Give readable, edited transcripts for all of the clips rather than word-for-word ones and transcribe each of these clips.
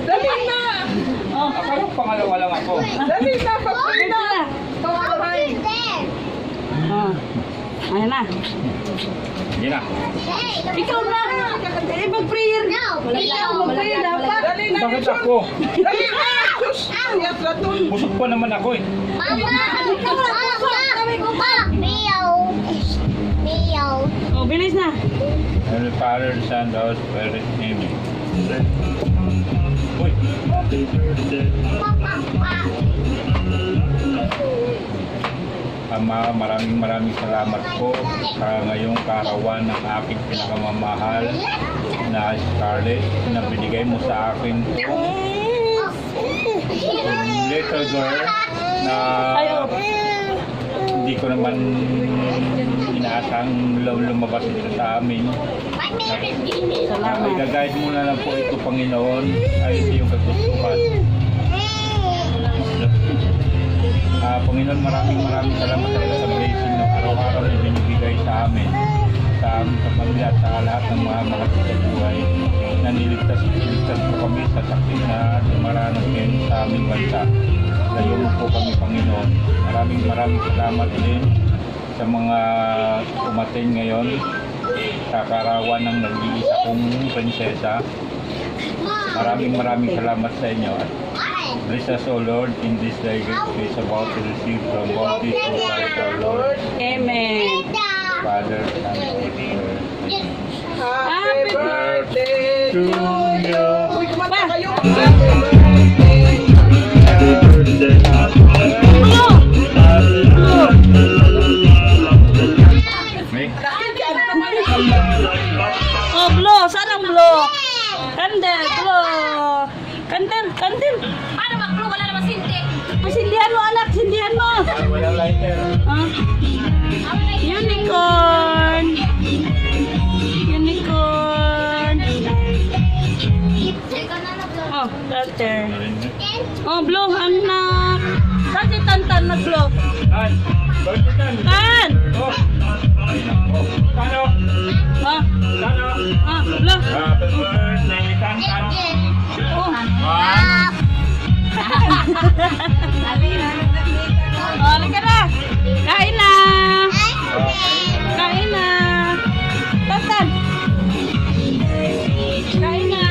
Dali na! Oh. Akala ko pangalawa lang ako. Dali na! Pagpapin na! Tawaray! Oh. Ayan na. Hindi na. Ikaw na. Eh, mag-prayer. Ikaw, mag-prayer dapat. Dali na! Bakit ako? Dali na! Diyos! Ayat na to! Busog pa naman ako eh. Oh, bilis na. Heavenly Father, Son, the Holy Spirit, Amen. Uy! Ama, maraming salamat po sa ngayong kaarawan ng aking pinakamamahal na Scarlett na binigay mo sa akin little girl na hindi ko naman inaasang lumabas ito sa amin. I-guide mo na lang po ito, Panginoon, ay ito yung kagustuhan. Panginoon, maraming salamat talaga sa blessing na araw-araw na binibigay sa amin, sa pamilya at sa lahat ng mga mahal sa buhay na niligtas po kami sa sakit na dumaranas ngayon sa aming bansa. Layo po kami, Panginoon. Maraming salamat din sa mga umatin ngayon sa kaarawan ng nag-iisa kong prinsesa. Maraming salamat sa inyo. Bless us, O Lord, in this day we is about to receive from all this Christ our Lord. Amen. Father, Son, Holy Spirit. Happy birthday to you! Uy, kumanta kayo! May? Oh, blow. Saan ang blow? Kandel, blow. Kandel. Paano mag-blow? Wala naman sindi. Sindihan mo, anak. Sindihan mo. Walang lighter. Ah. Unicorn. Oh, lighter. Oh, blow, anak. Saan si Tantan nag-blow? Tan! Bakit tan? Tan! Oh! Ay, nako. Tano? Ah, Tano? blow. Happy birthday, Tan! Oh. Ah! Oh, halika na. Kain na. Kain na. Tantan. Kain na.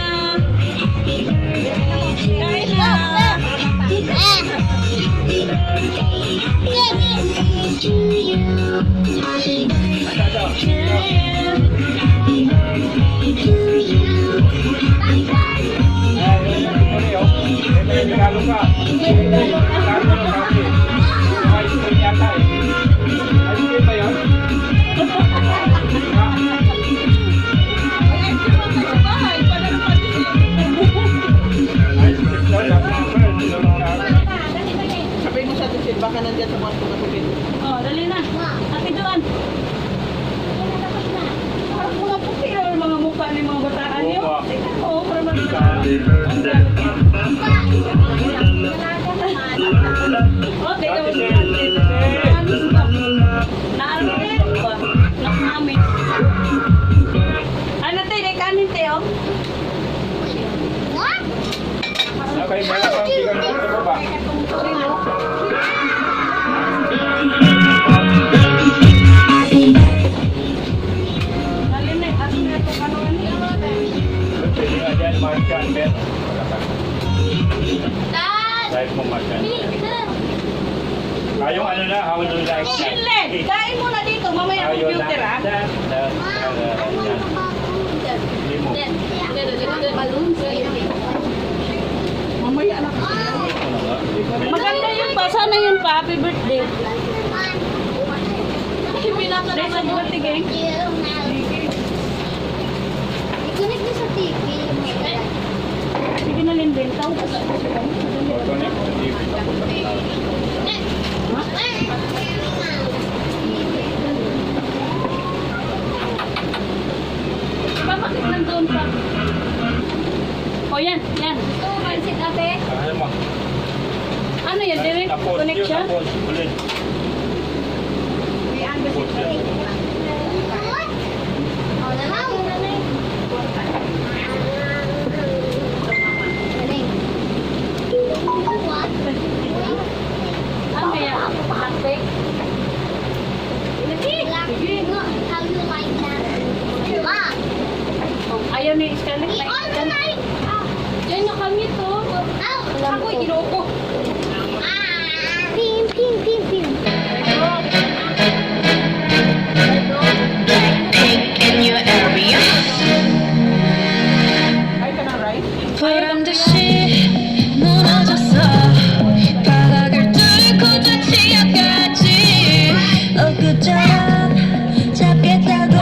Kain na. May regalo ka. Regalo ka kasi. May ice cream yata eh. Ice cream ba yun? Ice cream daw. Sabihin mo sa tusil, baka nandiyan sa mga tumatupin. Oh, dali na. Ate doon. Parang mga puti na mga mukha ni mga bataan niyo. Oo, para mag-bataan. Oh, teka mo siya. Naamin ba? Naamin. Ano tayo? Kanin tayo? Okay, meron kang bigang dito ba? Dali na. At na ito kanuan niya. Pwede nga dyan, Marchan, Ben. Dad! Dahil mo, Marchan. Yung ano na, how do you like that? Inlet! Kain muna dito. Mamaya computer ah. Hindi mo. Balloons. Mamaya anak. Maganda yun pa. Sana yun pa. Happy birthday. Dahil sa birthday gang. Ikunik mo sa TV. Sige na Lindel. Tawag ka sa bakit nandun pa? O yan. Ito, pansit ate. Ano mo? Ano yan? Direct Tapos, connect siya? tapos, ulit. Tapos yan. Ginoo. Ping, ping, ping, ping. Ay ka ng rice? 보란 듯이 무너졌어 바닥을 뚫고 저 지하까지 엊그처럼 잡겠다고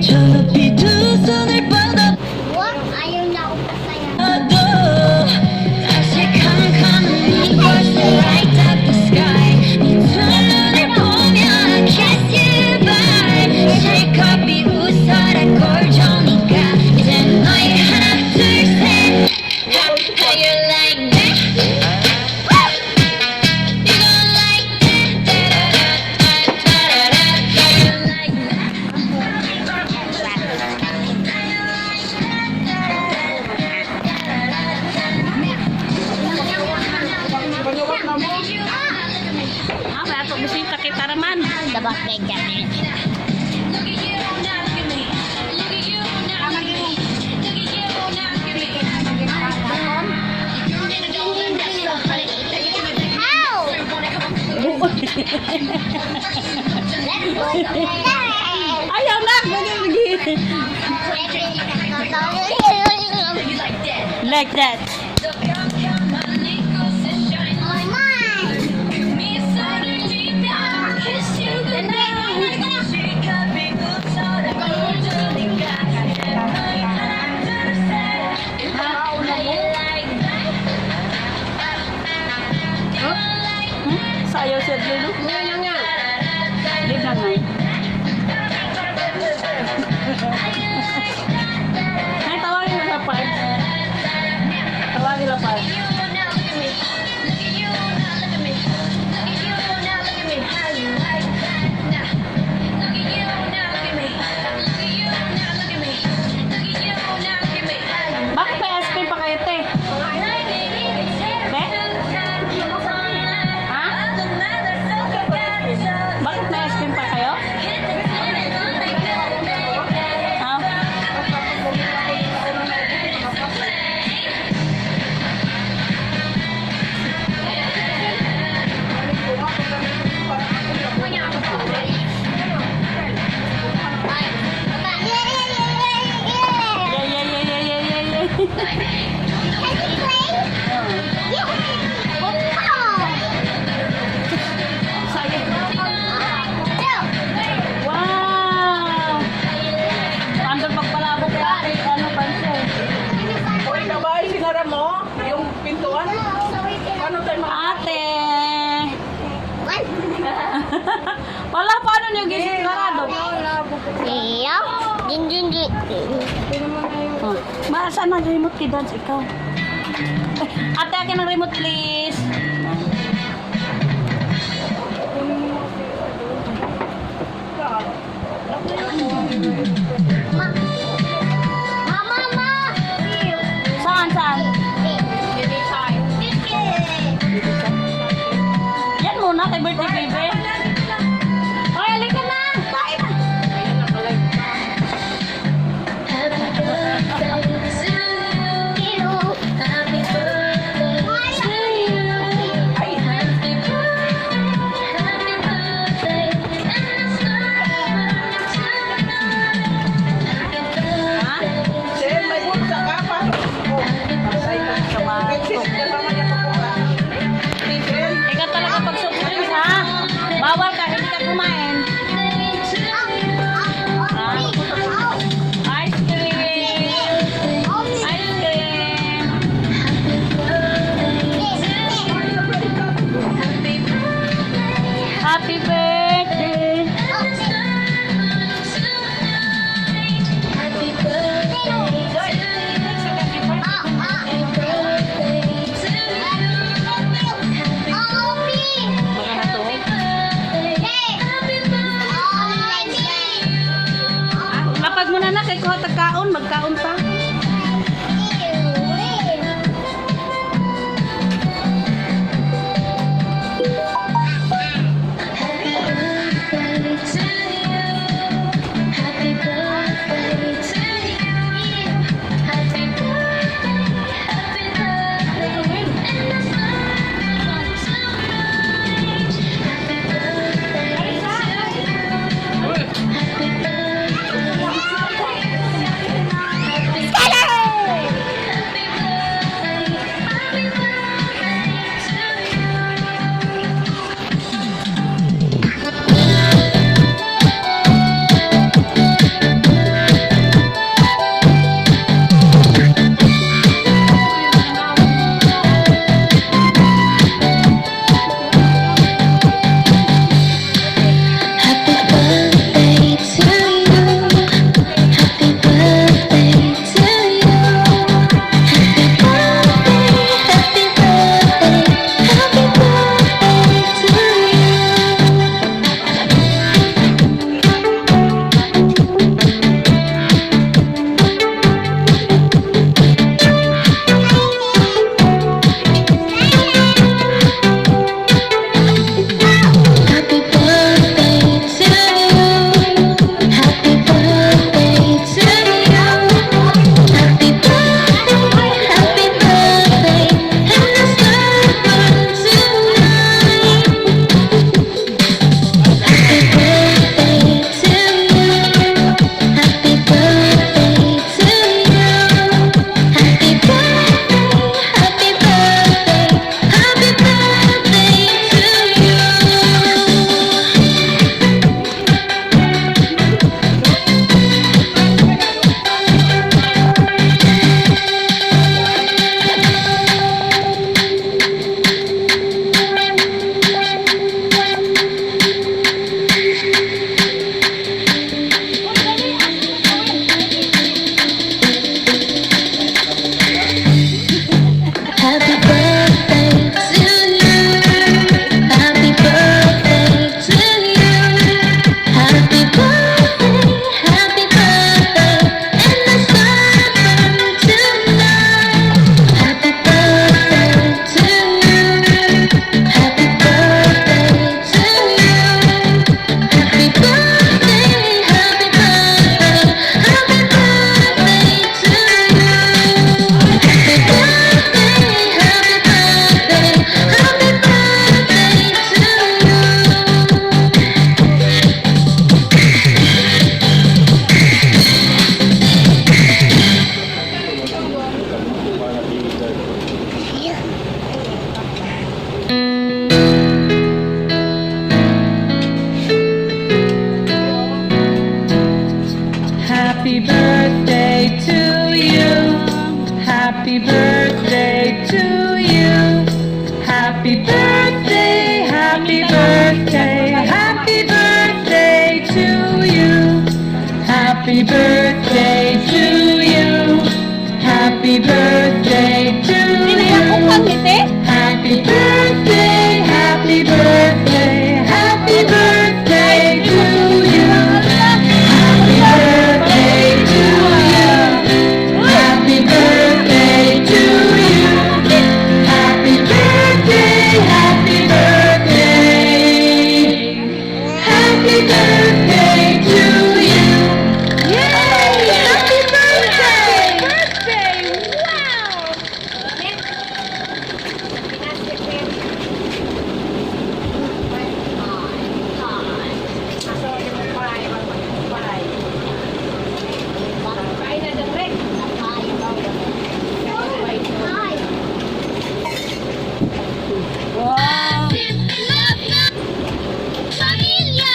저 높이 두 손을 뻗어도 What? Ayaw na ako pasaya. 다시 캄캄한 이 벌써 light up the sky 네 두 눈을 보며 kiss you bye 실컷 비웃어라 꼴좋으니까 이제 너희 하나 둘셋 How you like that? You gon' like that? Da-da-da-da-da-da. How you like that? Panyawat na mo. Ah, may ato bisita kay Taraman. Dabak na dyan. How? Ayaw na! Like that. Sayaw siya dulu. Di na nga. Ay, tawagin mo sa part. Tawagin lang part. Bakit may ice cream pa kayo, te? Be? Ha? Bakit may ice cream pa kayo? Ha? Yeah, yeah, yeah, yeah, yeah, yeah, yeah. Wow! Andun pagpalabog ka, ano pa siya? Uy, kabay, sinara mo yung pintuan. Paano tayo Ate! Wala, paano niyo gising karado? Din, din, din. Oh. Saan ang remote kay Dance? Ikaw. Ate, akin ang remote please. Mama, ma. Saan, saan? Yan muna kay birthday baby. Hoy, halika na! Kain na! Ha? Sen, may bulsa ka pa. Oh, pasay ka. Exit ka naman yung pakuha. Sen, Ikaw talaga pag soft drinks, ha? Bawal ka, hindi ka kumain. Ice cream! Ice cream! Happy birthday! Mga na to. Lapag mo na na, kay kuha tagkaon, magkaon pa. Happy birthday to you. Happy birthday to you. Happy birthday